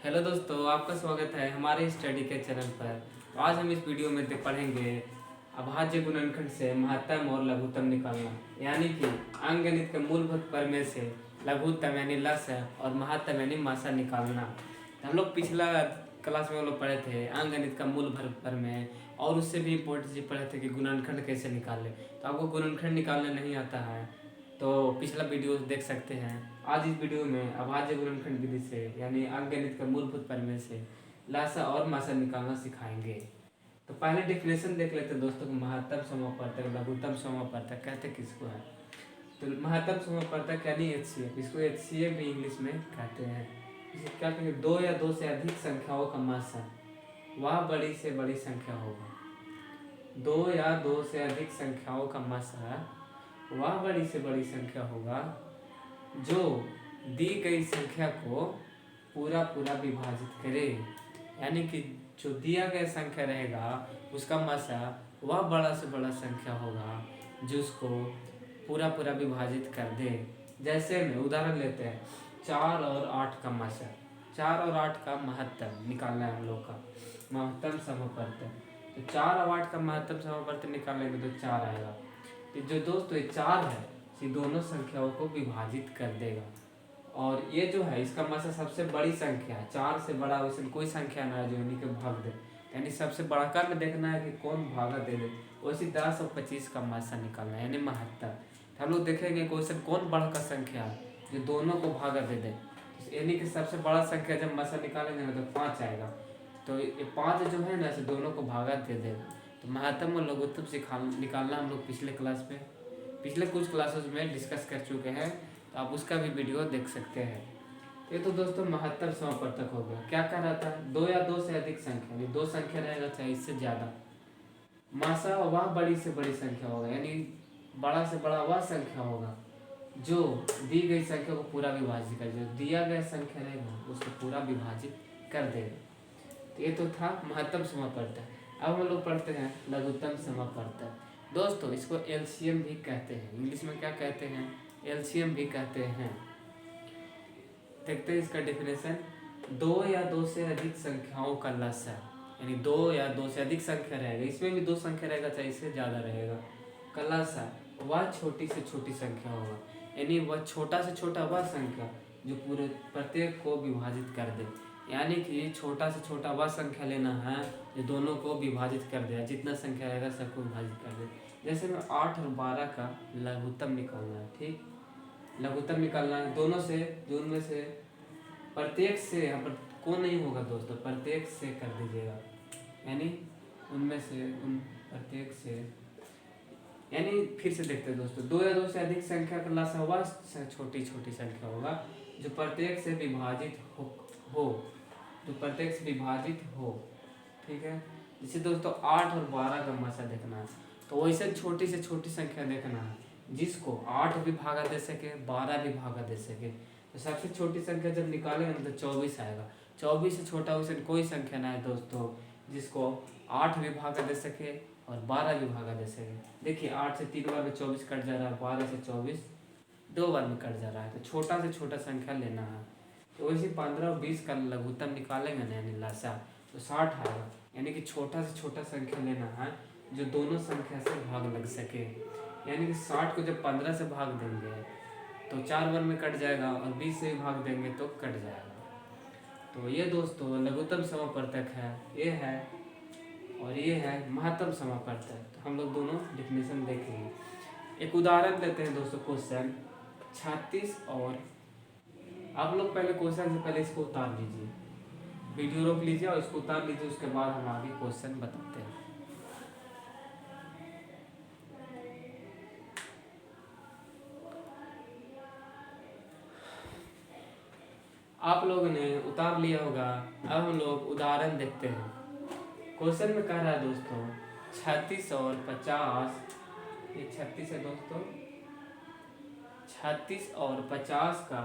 Hello दोस्तों, आपका स्वागत है हमारे स्टडी के चैनल पर। तो आज हम इस वीडियो में पढ़ेंगे अभाज्य गुणनखंड से महत्तम और लघुत्तम निकालना, यानी कि अंकगणित के मूलभूत प्रमेय से लघुत्तम यानी लस्य और महत्तम यानी मासा निकालना। तो हम लोग पिछला क्लास में हम लोग पढ़े थे अंकगणित का मूलभूत प्रमेय, और उससे भी इम्पोर्टेंट चीज पढ़े थे कि गुणनखंड कैसे निकालें। तो आपको गुणनखंड निकालना नहीं आता है तो पिछला वीडियो देख सकते हैं। आज इस वीडियो में अभाज्य गुणनखंड विधि से यानी अंकगणित के मूलभूत प्रमेय से लासा और मासा निकालना सिखाएंगे। तो पहले डेफिनेशन देख लेते हैं दोस्तों। महत्तम समापवर्तक लघुत्तम समापवर्तक कहते किसको है? तो महत्तम समापवर्तक यानी HCF, इसको HCF भी इंग्लिश में कहते हैं। इसे क्या कहेंगे? दो या दो से अधिक संख्याओं का मासा वह बड़ी से बड़ी संख्या होगा। दो या दो से अधिक संख्याओं का मासा वह बड़ी से बड़ी संख्या होगा जो दी गई संख्या को पूरा पूरा विभाजित करे। यानी कि जो दिया गया संख्या रहेगा उसका मासा वह बड़ा से बड़ा संख्या होगा जो उसको पूरा पूरा विभाजित कर दे। जैसे में उदाहरण लेते हैं 4 और 8 का मासा। 4 और 8 का महत्तम निकालना है हम लोग का, महत्तम समापवर्तक। तो 4 और 8 का महत्तम समापवर्तक निकालेंगे तो 4 आएगा। तो जो दोस्तों ये 4 है ये दोनों संख्याओं को विभाजित कर देगा। और ये जो है इसका मासा सबसे बड़ी संख्या है। 4 से बड़ा वैसे कोई संख्या ना है जो इन्हीं के भाग दे, यानी सबसे बड़ा का में देखना है कि कौन भागा दे दे। वैसे 10 और 25 का मासा निकालना है यानी महत्तम। तो हम लोग देखेंगे क्वेश्चन कौन बड़ा का संख्या है जो दोनों को भागा दे दे, यानी कि सबसे बड़ा संख्या जब मासा निकालेंगे ना तो 5 आएगा। तो ये 5 जो है ना इसे दोनों को भागा दे देगा। तो महत्तम और लघुत्तम निकालना हम लोग पिछले कुछ क्लासेस में डिस्कस कर चुके हैं, तो आप उसका भी वीडियो देख सकते हैं। ये तो दोस्तों महत्तम समापवर्तक हो गया। क्या कह रहा था? दो या दो से अधिक संख्या, यानी दो संख्या रहेगा चाहे इससे ज्यादा। मासा वह बड़ी से बड़ी संख्या होगा, यानी बड़ा से बड़ा वह संख्या होगा जो दी गई संख्या को पूरा विभाजित कर देगा। दिया गया संख्या रहेगा उसको पूरा विभाजित कर देगा। तो ये तो था महत्तम समापवर्तक। अब हम लोग पढ़ते हैं लघुत्तम समापवर्तक। दोस्तों इसको LCM भी कहते हैं, इंग्लिश में क्या कहते हैं? LCM भी कहते हैं। देखते हैं इसका डेफिनेशन। दो या दो से अधिक संख्याओं का लसा, यानी दो या दो से अधिक संख्या रहेगा, इसमें भी दो संख्या रहेगा चाहे इससे ज्यादा रहेगा। का लसा वह छोटी से छोटी संख्या होगा, यानी वह छोटा से छोटा वह संख्या जो पूरे प्रत्येक को विभाजित कर दे। यानी कि छोटा से छोटा वह संख्या लेना है जो दोनों को विभाजित कर दे, जितना संख्या रहेगा सबको विभाजित कर दे। जैसे में 8 और 12 का लघुत्तम निकालना है। ठीक, लघुत्तम निकालना है दोनों से, जो उनमें से प्रत्येक से, यहाँ पर कौन नहीं होगा दोस्तों, प्रत्येक से कर दीजिएगा, यानी उनमें से उन प्रत्येक से, यानी फिर से देखते हैं दोस्तों। दो या दो से अधिक संख्या का लसा वह छोटी छोटी संख्या होगा जो प्रत्येक से विभाजित हो जो प्रत्येक से विभाजित हो। ठीक है, जैसे दोस्तों 8 और 12 का मासा देखना है तो वैसे छोटी से छोटी संख्या देखना है जिसको 8 भी भागा दे सके, 12 भी भागा दे सके। तो सबसे छोटी संख्या जब निकालेंगे तो 24 आएगा। 24 से छोटा वैसे कोई संख्या ना है दोस्तों जिसको 8 भी भागा दे सके और 12 भी भागा दे सके। देखिए 8 से 3 बार में 24 कट जा रहा है, 12 से 24 2 बार में कट जा रहा है। तो छोटा से छोटा संख्या लेना है। तो वैसे 15 और 20 का लघुत्तम निकालेंगे ना यानी लसा तो 60 आएगा, यानी कि छोटा से छोटा संख्या लेना है जो दोनों संख्या से भाग लग सके। यानी कि 60 को जब 15 से भाग देंगे तो 4 बार में कट जाएगा और 20 से भी भाग देंगे तो कट जाएगा। तो ये दोस्तों लघुत्तम समापवर्तक है, ये है, और ये है महत्तम समापवर्तक। तो हम लोग दोनों डेफिनेशन देखेंगे। एक उदाहरण लेते हैं दोस्तों, क्वेश्चन 36 और, आप लोग पहले क्वेश्चन से पहले इसको उतार लीजिए, वीडियो रोक लीजिए और इसको उतार लीजिए, उसके बाद हम आगे क्वेश्चन बताते हैं। आप लोगों ने उतार लिया होगा। अब हम लोग उदाहरण देखते हैं। क्वेश्चन में कह रहा है दोस्तों 36 और 50, ये 36 है दोस्तों, 36 और 50 का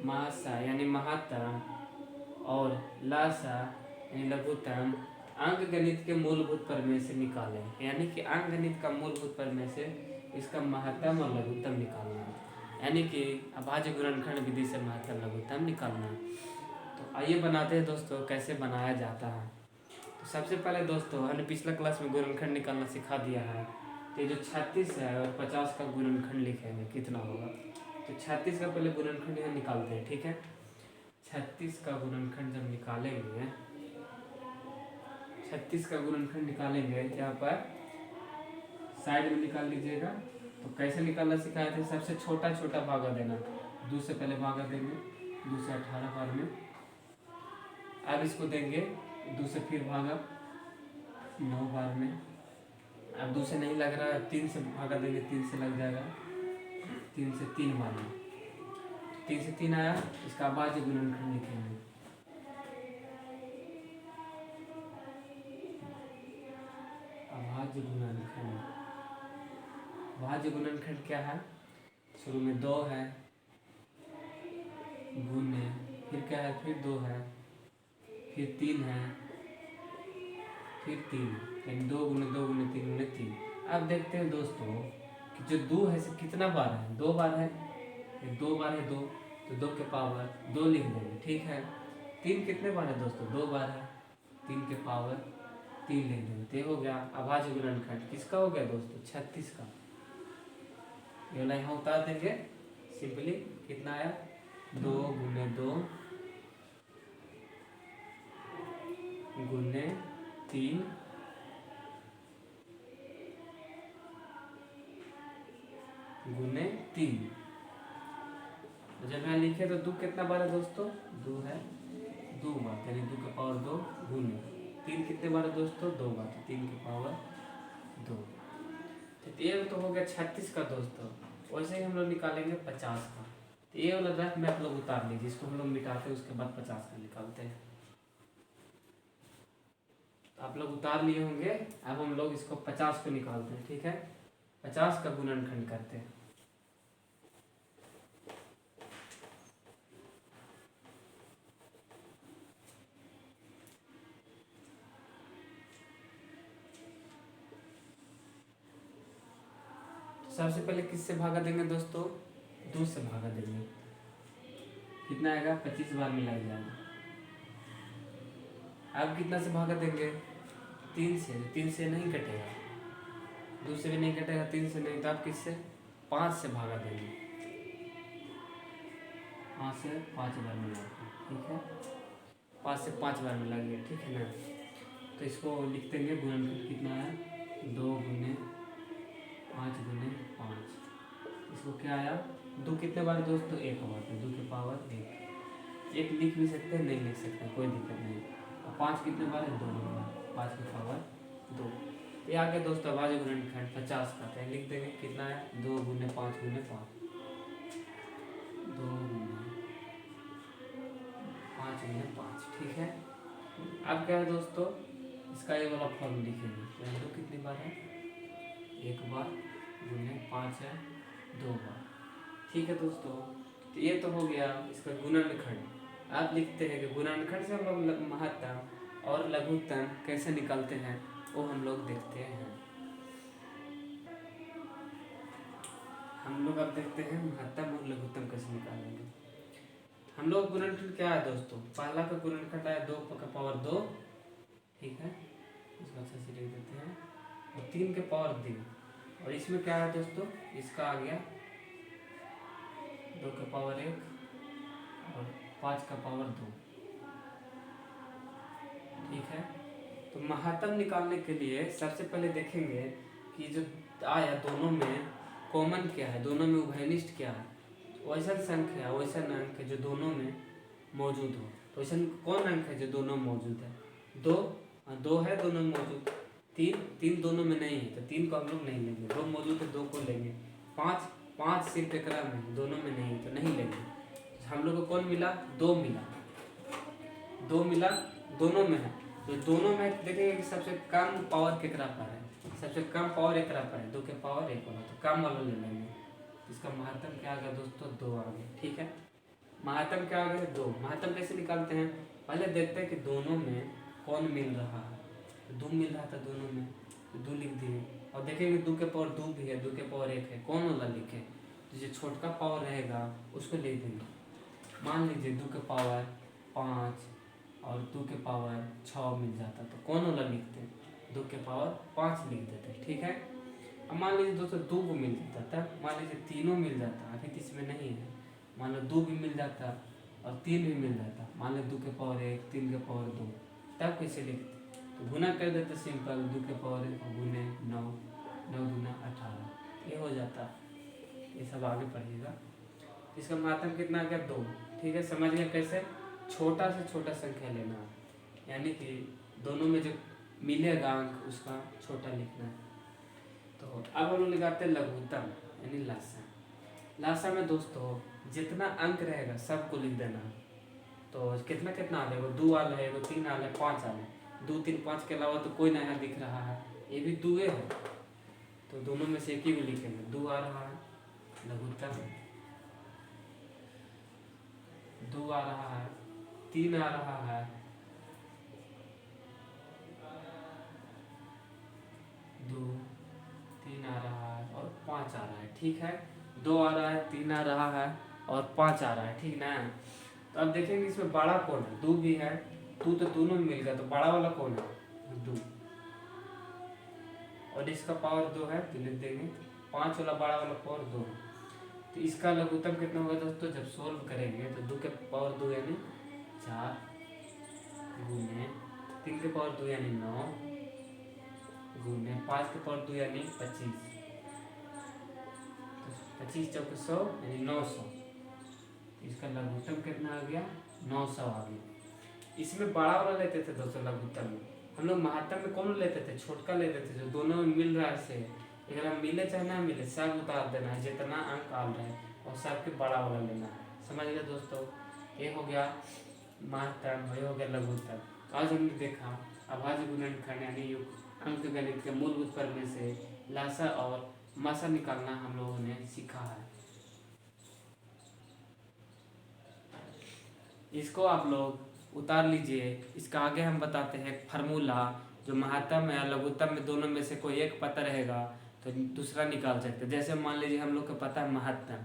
मासा यानी महत्तम और लसा यानी लघुत्तम अंकगणित के मूलभूत प्रमेय से निकालें। यानी कि अंकगणित का मूलभूत प्रमेय से इसका महत्तम और लघुत्तम निकालना है, यानी कि अभाज्य गुणनखंड विधि से महत्तम लघुत्तम निकालना। तो आइए बनाते हैं दोस्तों, कैसे बनाया जाता है। तो सबसे पहले दोस्तों हमने पिछला क्लास में गुणनखंड निकालना सिखा दिया है। तो ये जो 36 है और 50 का गुणनखंड लिखेंगे कितना होगा। तो 36 का पहले गुणनखंड यहाँ निकालते हैं, ठीक है। 36 का गुणनखंड जब निकालेंगे, 36 का गुणनखंड निकालेंगे यहाँ पर साइड में निकाल लीजिएगा। तो कैसे निकालना सिखाए थे, सबसे छोटा छोटा भागा देना। 2 से पहले भागा देंगे, 2 से 18 बार में। अब इसको देंगे 2 से फिर भागा 9 बार में। अब 2 से नहीं लग रहा है, 3 से भागा देंगे, 3 से लग जाएगा, 3 से 3 बार में। 3 से 3 आया, इसका अभाज्य गुणनखंड लिखेंगे। अभाज्य गुणनखंड, अभाज्य गुणनखंड क्या है, शुरू में 2 है, गुने, फिर क्या है, फिर 2 है, फिर 3 है, फिर 3, यानी 2 गुने 2 गुने 3 गुने 3। अब देखते हैं दोस्तों कि जो 2 है से कितना बार है, 2 बार है, 2 बार है 2, तो 2 के पावर 2 लिख देंगे, ठीक है। 3 कितने बार है दोस्तों, 2 बार है, 3 के पावर 3 लिख देंगे। तो हो गया अभाज्य गुणनखंड, किसका हो गया दोस्तों, 36 का। ये वाला यहाँ उतार देंगे सिंपली, कितना आया, 2 गुने 2 गुने 3 गुने 3। तो जब यहाँ लिखे तो 2 कितना बार है दोस्तों, 2 है, 2 बार, यानी 2 के पावर 2 गुने 3 कितने बार है दोस्तों, 2 बार, तो 3 के पावर 2। तो ये तो हो गया 36 का दोस्तों। वैसे ही हम लोग निकालेंगे 50 का। तो ये वाला रफ में आप लोग उतार लीजिए, इसको हम लोग मिटाते हैं, उसके बाद 50 का निकालते हैं। तो आप लोग उतार लिए होंगे, अब हम लोग इसको 50 को निकालते हैं, ठीक है। 50 का गुणनखंड करते हैं। सबसे पहले किससे भागा देंगे दोस्तों, 2 से भागा देंगे, कितना आएगा, 25 बार में लग जाएगा। अब कितना से भागा देंगे, 3 से, 3 से नहीं कटेगा, 2 से भी नहीं कटेगा, 3 से नहीं, तो आप किससे, 5 से भागा देंगे, 5 से 5 बार में लगा, ठीक है। 5 से 5 बार में लग गया, ठीक है ना। तो इसको लिख देंगे गुणनखंड कितना है, 2 गुने 5 गुने 5। इसको क्या आया, 2 कितने बार दोस्तों, 1 बार, तो 2 के पावर 1 लिख भी सकते हैं, नहीं लिख सकते, कोई दिक्कत नहीं। और 5 कितने बार है, 2 बार, 5 के पावर 2। ये आ गया दोस्तों अभाज्य गुणनखंड 50 का। तो लिख देंगे कितना है, 2 गुने 5 गुने 5, 2 गुने 5 गुने 5, ठीक है। अब क्या है दोस्तों, इसका ये वाला फॉर्म लिखेंगे, 2 कितनी बार है, 1 बार, गुने 5 है 2 बार, ठीक है दोस्तों। तो ये तो हो गया इसका गुणनखंड। आप लिखते हैं कि गुणनखंड से हम लोग महत्तम और लघुत्तम कैसे निकालते हैं, वो हम लोग देखते हैं। हम लोग अब देखते हैं महत्तम और लघुत्तम कैसे निकालेंगे। हम लोग गुणनखंड क्या है दोस्तों, पहला का गुणनखंड आया 2 का पावर 2, ठीक है, इसको अच्छे से लिख देते हैं, और 3 के पावर 2। और इसमें क्या है दोस्तों, इसका आ गया 2 का पावर 1 और 5 का पावर 2, ठीक है। तो महत्तम निकालने के लिए सबसे पहले देखेंगे कि जो आया दोनों में कॉमन क्या है, दोनों में उभयनिष्ठ क्या है। वैसा संख्या, वैसा अंक है जो दोनों में मौजूद हो। तो वैसा कौन अंक है जो दोनों मौजूद है, 2, 2 है दोनों मौजूद, 3 दोनों में नहीं है, तो 3 को हम लोग नहीं लेंगे, 2 मौजूद है 2 को लेंगे। 5 सिर्फ एक में, दोनों में नहीं है, तो नहीं लेंगे। हम लोग को कौन मिला, 2 मिला, 2 मिला, दोनों में है। तो दोनों में देखेंगे कि सबसे कम पावर केकरा पर है, सबसे कम पावर एकरा पर है, 2 के पावर 1 वाला, तो कम वाला ले लेंगे। इसका महत्तम क्या आ गया दोस्तों, 2 आ गया, ठीक है। महत्तम क्या आ गया, 2। महत्तम कैसे निकालते हैं, पहले देखते हैं कि दोनों में कौन मिल रहा है। 2 मिल रहा था दोनों में, तो 2 लिख दिए। और देखेंगे 2 के पावर 2 भी है, 2 के पावर 1 है, कौन वाला लिखे, तो जो छोटका पावर रहेगा उसको लिख देंगे। मान लीजिए 2 के पावर 5 और 2 के पावर 6 मिल जाता, तो कौन वाला लिखते हैं? 2 के पावर 5 लिख देते, ठीक है। अब मान लीजिए दोस्तों 2 को मिल जाता, तब मान लीजिए तीनों मिल जाता, अभी तो इसमें नहीं है, मान लो 2 भी मिल जाता और 3 भी मिल जाता, मान लो 2 के पावर 1, 3 के पावर 2, तब कैसे लिखते? तो गुना कर देते सिंपल, 2 के पावर 1 गुने 9, 9 गुना 18, ये हो जाता। ये सब आगे पढ़िएगा। इसका माध्यम कितना आ गया? 2, ठीक है। समझ गए कैसे? छोटा से छोटा संख्या लेना, यानी कि दोनों में जो मिलेगा अंक उसका छोटा लिखना है। तो अब हम लोग लगाते हैं लघुत्तम यानी लासा। लासा में दोस्तों जितना अंक रहेगा सबको लिख देना। तो कितना कितना आ जाएगा? 2 आल है, 3 आल है, 5 आल है। 2, 3, 5 के अलावा तो कोई नया दिख रहा है, ये भी 2 है, तो दोनों में से एक ही को लिखेंगे। 2 आ रहा है लघुत्तम, 2 आ रहा है, 3 आ रहा है, 2, 3 आ रहा है और 5 आ रहा है, ठीक है। 2 आ रहा है, 3 आ रहा है और 5 आ रहा है, ठीक ना। तो अब देखेंगे इसमें बड़ा कौन है? 2 भी है, 2 तो दोनों में मिल गया, तो बड़ा वाला कौन है? 2, और इसका पावर 2 है तो लिख देंगे 5 वाला बड़ा वाला पावर 2। तो इसका लघुत्तम कितना होगा दोस्तों? जब सोल्व करेंगे तो 2 के पावर 2 यानी 4 गुने 3 के पावर 2 यानी 9 गुने 5 के पावर 2 यानी 25, 25 चौक 100 यानी 900। इसका लघुत्तम कितना आ गया? 900 आ गया। इसमें बड़ा वाला लेते थे दोस्तों लघुत्तम में, हम लोग महत्तम में कौन लेते थे? छोटका लेते थे, जो दोनों में मिल रहा है से, अगर मिले चाहे ना मिले सब उतार देना है, जितना अंक आ रहा है और सबके बड़ा वाला लेना है। समझ गए दोस्तों? ये हो गया महत्तम, ये हो गया लघुत्तम। आज हमने देखा अभाज्य गुणनखंड यानी अंक गणित के मूलभूत प्रमेय से लासा और मासा निकालना हम लोगों ने सीखा है। इसको आप लोग उतार लीजिए। इसका आगे हम बताते हैं फार्मूला, जो महत्तम या लघुत्तम में दोनों में से कोई एक पता रहेगा तो दूसरा निकाल सकते हैं। जैसे मान लीजिए हम लोग को पता है महत्तम,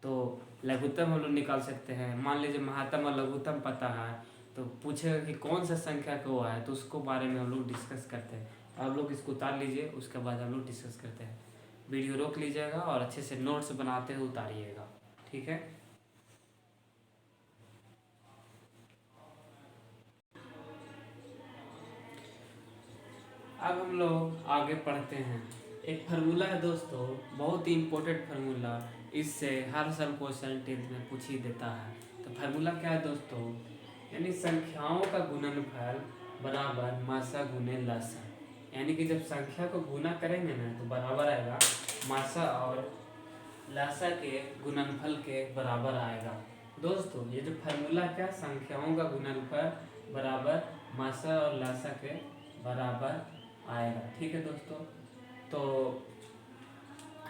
तो लघुत्तम हम लोग निकाल सकते हैं। मान लीजिए महत्तम और लघुत्तम पता है, तो पूछेगा कि कौन सा संख्या को है, तो उसको बारे में हम लोग डिस्कस करते हैं। आप लोग इसको उतार लीजिए, उसके बाद हम लोग डिस्कस करते हैं। वीडियो रोक लीजिएगा और अच्छे से नोट्स बनाते हुए उतारिएगा, ठीक है। अब हम लोग आगे पढ़ते हैं। एक फार्मूला है दोस्तों, बहुत ही इम्पोर्टेंट फार्मूला, इससे हर साल क्वेश्चन 10th में पूछ ही देता है। तो फार्मूला क्या है दोस्तों? यानी संख्याओं का गुणनफल बराबर मासा गुने लासा। यानी कि जब संख्या को गुना करेंगे ना तो बराबर आएगा मासा और लासा के गुणनफल के बराबर आएगा। दोस्तों ये जो फार्मूला क्या, संख्याओं का गुणनफल बराबर मासा और लासा के बराबर आएगा, ठीक है दोस्तों। तो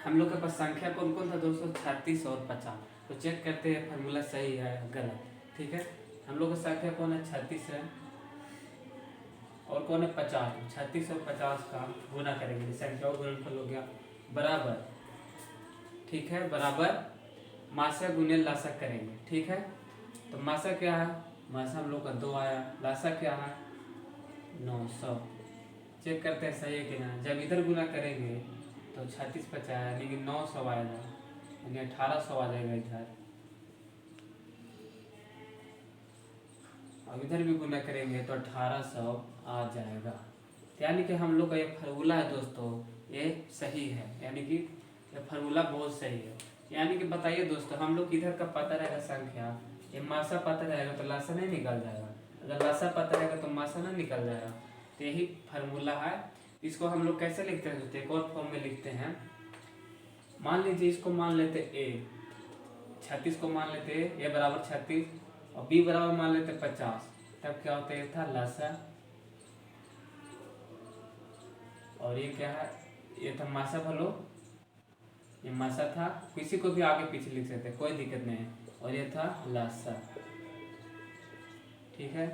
हम लोग के पास संख्या कौन कौन था दोस्तों? 36 और 50। तो चेक करते हैं फार्मूला सही है गलत, ठीक है। हम लोग का संख्या कौन है? 36 है और कौन है? 50। 36 और 50 का गुना करेंगे, संख्याओं का गुणनफल हो गया बराबर, ठीक है, बराबर मासा गुने लासा करेंगे, ठीक है। तो मासा क्या है? मासा हम लोग का 2 आया, लासा क्या है? 900। चेक करते हैं सही है कि ना। जब इधर गुना करेंगे तो 36 50 यानी कि 900 आएगा, यानी 1800 आ जाएगा इधर। अब इधर भी गुना करेंगे तो 1800 आ जाएगा। यानी कि हम लोग का ये फार्मूला है दोस्तों, ये सही है, यानी कि ये फार्मूला बहुत सही है। यानी कि बताइए दोस्तों, हम लोग इधर का पता रहेगा संख्या, ये मासा पता रहेगा तो लासा नहीं निकल जाएगा, अगर लासा पता रहेगा तो मासा नहीं निकल जाएगा। तो यही फार्मूला है। इसको हम लोग कैसे लिखते हैं दोस्तों? एक और फॉर्म में लिखते हैं। मान लीजिए इसको मान लेते ए, 36 को मान लेते ए बराबर 36 और बी बराबर मान लेते 50, तब क्या होता है? ये था लासा और ये क्या है? ये था मासा भलो, ये मासा था, किसी को भी आगे पीछे लिख सकते हैं, कोई दिक्कत नहीं है, और ये था लासा, ठीक है।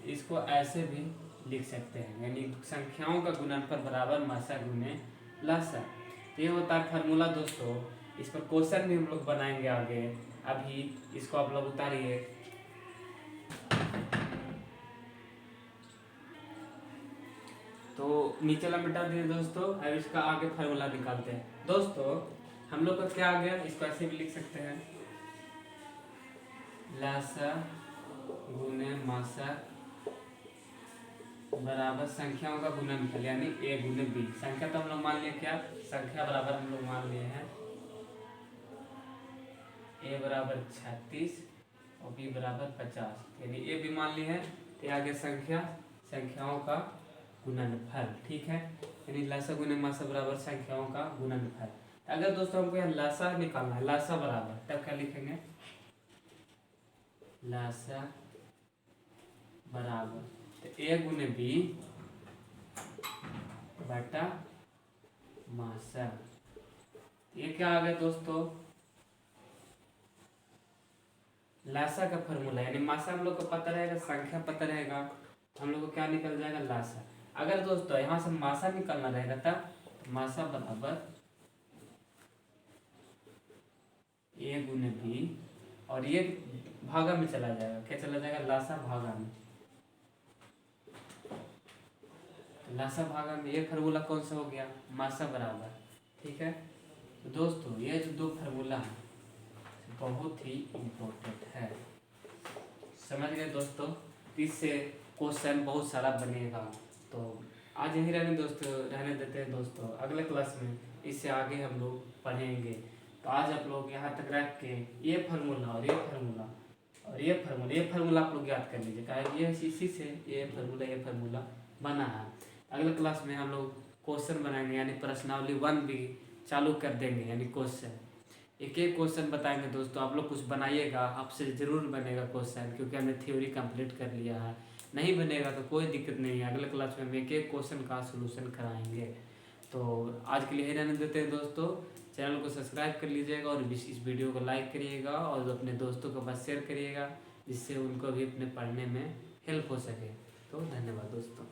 इसको ऐसे भी लिख सकते हैं, यानी संख्याओं का गुणनफल बराबर मासा गुने लासा। ये होता है फार्मूला दोस्तों। इस पर क्वेश्चन भी हम लोग बनाएंगे आगे। अभी इसको आप लोग उतारिए। तो नीचे वाला मिटा दिए दोस्तों। अब इसका आगे फार्मूला निकालते हैं दोस्तों। हम लोग का क्या आ गया, इसको ऐसे भी लिख सकते हैं, लासा गुने मासा बराबर संख्याओं का गुणनफल, यानी a गुने b। संख्या तो हम लोग मान लिए क्या, संख्या बराबर हम लोग मान लिए हैं a बराबर 36 और b बराबर 50, यानी a भी मान लिए हैं। तो आगे संख्याओं का गुणनफल, ठीक है। यानी लासा गुने मासा बराबर संख्याओं का गुणनफल। अगर दोस्तों हमको यहाँ लासा निकालना है, लासा बराबर, तब क्या लिखेंगे, लासा बराबर तो a गुने b बटा मासा। ये क्या आ गया दोस्तों, लासा का फॉर्मूला, यानी मासा हम लोग को पता रहेगा, संख्या पता रहेगा, हम लोग को क्या निकल जाएगा, लासा। अगर दोस्तों यहाँ से मासा निकलना रहेगा तब तो मासा बराबर a गुने b, और ये भागा में चला जाएगा, क्या चला जाएगा, लासा भागा में। लासा भागा में ये फार्मूला कौन सा हो गया, मासा बराबर, ठीक है। तो दोस्तों ये जो दो फार्मूला है बहुत ही इम्पोर्टेंट है, समझ गए दोस्तों। इससे क्वेश्चन बहुत सारा बनेगा। तो आज यही रहने देते हैं दोस्तों, अगले क्लास में इससे आगे हम लोग पढ़ेंगे। तो आज आप लोग यहाँ तक रख के ये फार्मूला और ये फार्मूला और ये फार्मूला आप लोग याद कर लीजिए, कारण ये इसी से ये फार्मूला बना है। अगले क्लास में हम लोग क्वेश्चन बनाएंगे, यानी प्रश्नावली 1 भी चालू कर देंगे, यानी क्वेश्चन एक एक क्वेश्चन बताएंगे दोस्तों। आप लोग कुछ बनाइएगा, आपसे ज़रूर बनेगा क्वेश्चन, क्योंकि हमने थ्योरी कंप्लीट कर लिया है। नहीं बनेगा तो कोई दिक्कत नहीं है, अगले क्लास में हम एक एक क्वेश्चन का सोल्यूशन कराएंगे। तो आज के लिए ही रहने देते हैं दोस्तों। चैनल को सब्सक्राइब कर लीजिएगा और इस वीडियो को लाइक करिएगा और अपने दोस्तों के पास शेयर करिएगा, जिससे उनको भी अपने पढ़ने में हेल्प हो सके। तो धन्यवाद दोस्तों।